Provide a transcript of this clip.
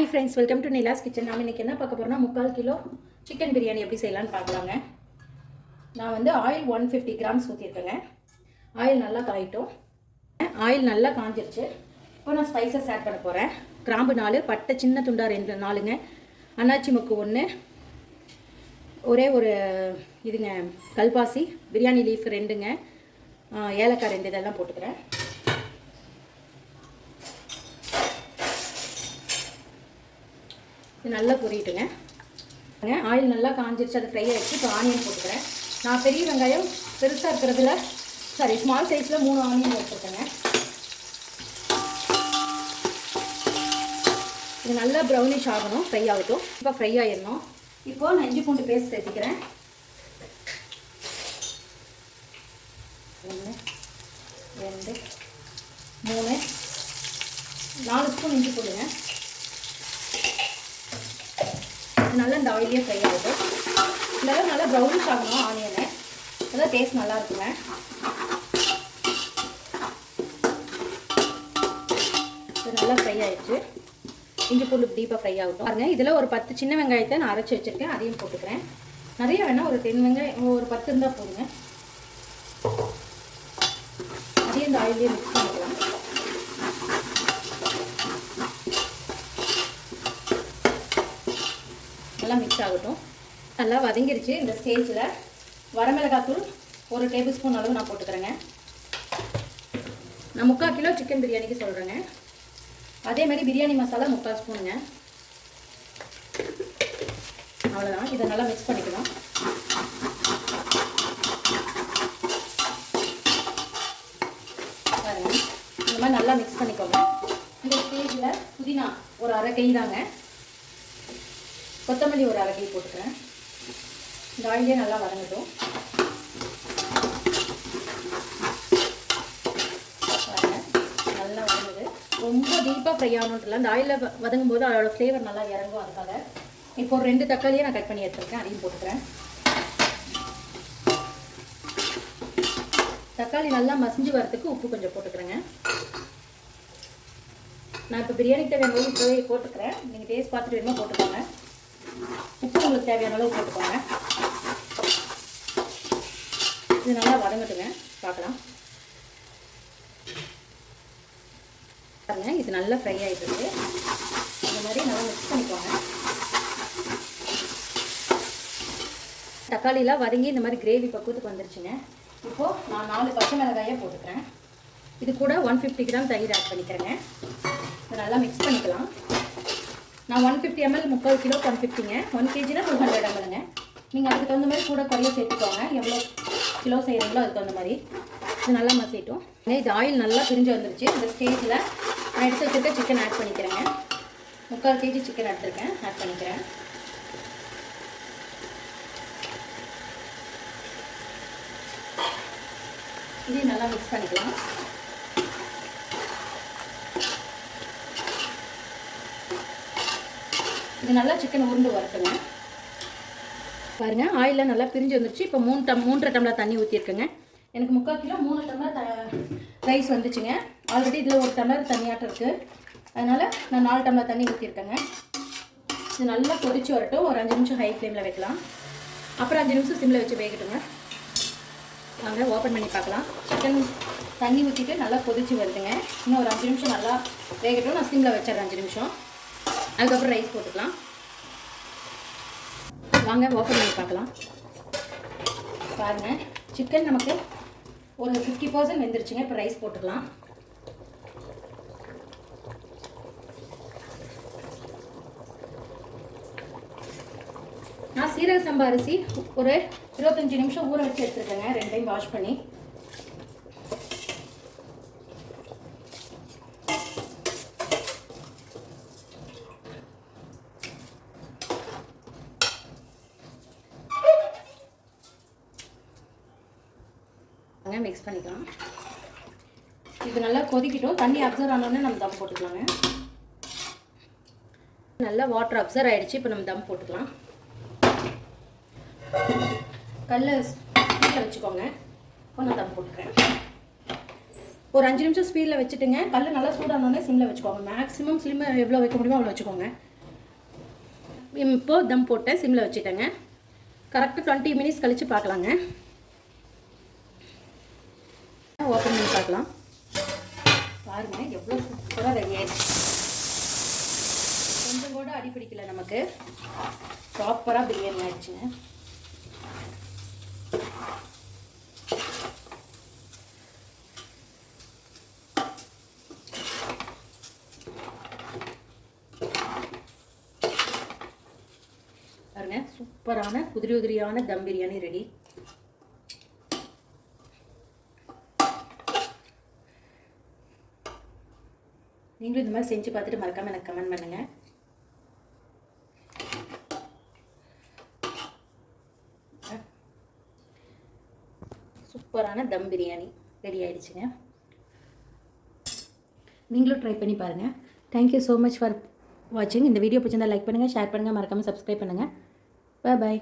Friends, welcome to Nila's kitchen. நாம் இன்றைக்கி என்ன பார்க்க போகிறோம்னா 3/4 கிலோ சிக்கன் பிரியாணி எப்படி செய்யலான்னு பார்க்கலாங்க. நான் வந்து ஆயில் 150 கிராம்ஸ் ஊற்றிருக்கேங்க. ஆயில் நல்லா காயிட்டும். ஆயில் நல்லா காஞ்சிருச்சு. இப்போ நான் ஸ்பைசஸ் ஆட் பண்ண போகிறேன். கிராம்பு 4, பட்டை சின்ன துண்டா 4ங்க, அன்னாச்சி முக்கு 1, ஒரே ஒரு இதுங்க கல்பாசி, பிரியாணி லீஃப் 2ங்க, ஏலக்காய் 2, இதெல்லாம் போட்டுக்கிறேன். இது நல்லா பொரிட்டுங்க. ஆயில் நல்லா காஞ்சிருச்சு, அது ஃப்ரை ஆகிடுச்சு. இப்போ ஆனியன் போட்டுக்கிறேன். நான் பெரிய வெங்காயம் பெருசாக இருக்கிறதுல ஸ்மால் சைஸில் 3 ஆனியன் வச்சுருக்கேங்க. இது நல்லா ப்ரௌனிஷ் ஆகணும், ஃப்ரை ஆகட்டும். இப்போ ஃப்ரை ஆகிடணும். இப்போது நான் இஞ்சி பூண்டு பேஸ்ட் சேர்த்துக்கிறேன். 1 2 3 4 ஸ்பூன் இஞ்சி பூண்டுங்க. நல்லா இந்த ஆயிலே ஃப்ரை ஆகுது. இதெல்லாம் நல்லா ப்ரௌனிஷ் ஆகணும் ஆனியனை, அதான் டேஸ்ட் நல்லா இருக்குங்க. இது நல்லா ஃப்ரை ஆகிடுச்சு. இஞ்சி பூண்டு டீப்பாக ஃப்ரை ஆகட்டும். பாருங்க, இதில் ஒரு 10 சின்ன வெங்காயத்தை நான் அரைச்சி வச்சுருக்கேன், அதையும் போட்டுக்கிறேன். நிறைய வேணால் ஒரு 10 வெங்காயம், ஒரு 10 இருந்தால் போடுங்க. அதையும் இந்த ஆயிலே மிக்ஸ் பண்ணிக்கலாம். நல்லா மிக்ஸ் ஆகட்டும். நல்லா வதங்கிருச்சு. இந்த ஸ்டேஜில் வரமிளகாத்தூள் 1 டேபிள் ஸ்பூன் அளவு நான் போட்டுக்கிறேங்க. நான் 3/4 கிலோ சிக்கன் பிரியாணிக்கு சொல்கிறேங்க. அதே மாதிரி பிரியாணி மசாலா 3/4 ஸ்பூனுங்க. அவ்வளோதான். இதை நல்லா மிக்ஸ் பண்ணிக்கலாம். பாருங்க, இந்த மாதிரி நல்லா மிக்ஸ் பண்ணிக்கோங்க. இந்த ஸ்டேஜில் புதினா ஒரு 1/2 கை தாங்க, கொத்தமல்லி ஒரு 1/2 கை போட்டுக்கிறேன். இந்த ஆயிலே நல்லா வதங்கட்டும். நல்லா வதங்குது. ரொம்ப டீப்பாக ஃப்ரை ஆகணுன்ட்டுல, இந்த ஆயிலில் வதங்கும் போது அதோட ஃப்ளேவர் நல்லா இறங்கும். அதுக்காக இப்போ ஒரு 2 தக்காளியை நான் கட் பண்ணி எடுத்துருக்கேன், அதையும் போட்டுக்கிறேன். தக்காளி நல்லா மசிஞ்சு வரத்துக்கு உப்பு கொஞ்சம் போட்டுக்கிறேங்க. நான் இப்போ பிரியாணிக்கு தேவையான அளவு இப்போவே போட்டுக்கிறேன். நீங்கள் டேஸ்ட் பார்த்துட்டு வேணுமா போட்டுக்கோங்க. உப்பு உங்களுக்கு தேவையான அளவு போட்டுக்கோங்க. இது நல்லா வதங்கட்டுங்க, பார்க்கலாம். பாருங்க, இது நல்லா ஃப்ரை ஆகிட்டு இருக்கு. இந்த மாதிரி நல்லா மிக்ஸ் பண்ணிக்கோங்க. தக்காளிலாம் வதங்கி இந்த மாதிரி கிரேவி பக்குவத்துக்கு வந்துருச்சுங்க. இப்போது நான் 4 பச்சை மிளகாயை போட்டுக்கிறேன். இது கூட 150 கிராம் தயிர் ஆட் பண்ணிக்கிறேங்க. இதை நல்லா மிக்ஸ் பண்ணிக்கலாம். நான் 150 ml 3/4 கிலோ 150ங்க, 1 kgனா 200 mlங்க. நீங்கள் அதுக்கு தகுந்த மாதிரி கூட குறைய சேர்த்துக்கோங்க. எவ்வளோ கிலோ செய்கிறீங்களோ அதுக்கு தகுந்த மாதிரி. இது நல்லா மசிட்டோம். இது ஆயில் நல்லா பிரிஞ்சு வந்துருச்சு. இந்த ஸ்டேஜில் நான் எடுத்து வச்சுருக்க சிக்கன் ஆட் பண்ணிக்கிறேங்க. 3/4 kg சிக்கன் எடுத்துருக்கேன், ஆட் பண்ணிக்கிறேன். இதையும் நல்லா மிக்ஸ் பண்ணிக்கலாம். இது நல்லா சிக்கன் உருண்டு வரட்டுங்க. பாருங்கள், ஆயிலில் நல்லா பிரிஞ்சு வந்துருச்சு. இப்போ 3.5 டம்ளர் தண்ணி ஊற்றிருக்குங்க. எனக்கு 3/4 கிலோ 3 டம்ளர் ரைஸ் வந்துச்சுங்க. ஆல்ரெடி இதில் 1 டம்ளர் தண்ணியாட்டம் இருக்குது, அதனால் நான் 4 டம்ளர் தண்ணி ஊற்றிருக்கேங்க. இது நல்லா கொதிச்சு வரட்டும். ஒரு 5 நிமிஷம் ஹை ஃப்ளேமில் வைக்கலாம். அப்புறம் 5 நிமிஷம் சிம்மில் வச்சு வேகட்டுங்க. வாங்க ஓப்பன் பண்ணி பார்க்கலாம். சிக்கன் தண்ணி ஊற்றிட்டு நல்லா கொதிச்சு வருதுங்க. இன்னும் ஒரு 5 நிமிஷம் நல்லா வேகட்டும். நான் சிம்மில் வச்சிடறேன் 5 நிமிஷம். அதுக்கப்புறம் ரைஸ் போட்டுக்கலாம். வாங்க ஓப்பன் பண்ணி பார்க்கலாம். பாருங்கள், சிக்கன் நமக்கு ஒரு 50% வெந்துருச்சுங்க. இப்போ ரைஸ் போட்டுக்கலாம். நான் சீரக சம்பா அரிசி ஒரு 25 நிமிஷம் ஊற வச்சு எடுத்துருக்கேங்க, 2 டைம் வாஷ் பண்ணி. மிக்ஸ் பண்ணிக்கலாம். இது நல்லா கொதிக்கிட்டோம். தண்ணி அப்சர்வ் ஆனோடனே நம்ம தம் போட்டுக்கலாங்க. நல்லா வாட்டர் அப்சர்வ் ஆகிடுச்சு. இப்போ நம்ம தம் போட்டுக்கலாம். கல்லை ஸ்பீடில் வச்சுக்கோங்க. இப்போ நான் தம் போட்டுக்கிறேன். ஒரு 5 நிமிஷம் ஸ்பீடில் வச்சுட்டுங்க. கல் நல்லா சூடானோடனே சிம்மில் வச்சுக்கோங்க. மேக்ஸிமம் சிம் எவ்வளோ வைக்க முடியுமோ அவ்வளோ வச்சுக்கோங்க. இப்போது தம் போட்டேன், சிம்மில் வச்சுட்டேங்க. கரெக்டாக 20 மினிட்ஸ் கழித்து பார்க்கலாங்க. ஓப்பன் பண்ணி பார்க்கலாம். பாருங்கள் எவ்வளோ சூப்பராக ரெடி ஆயிடுச்சு. கொஞ்சம் கூட அடி பிடிக்கல, நமக்கு ப்ராப்பராக பிரியாணி ஆயிடுச்சுங்க. பாருங்க சூப்பரான உதிரி உதிரியான தம் பிரியாணி ரெடி. நீங்களும் இந்த மாதிரி செஞ்சு பார்த்துட்டு மறக்காம எனக்கு கமெண்ட் பண்ணுங்க. சூப்பரான தம் பிரியாணி ரெடி ஆயிடுச்சுங்க. நீங்களும் ட்ரை பண்ணி பாருங்கள். தேங்க்யூ ஸோ மச் ஃபார் வாட்சிங். இந்த வீடியோ பிடிச்சிருந்தா லைக் பண்ணுங்கள், ஷேர் பண்ணுங்கள், மறக்காமல் சப்ஸ்கிரைப் பண்ணுங்கள். பாய்.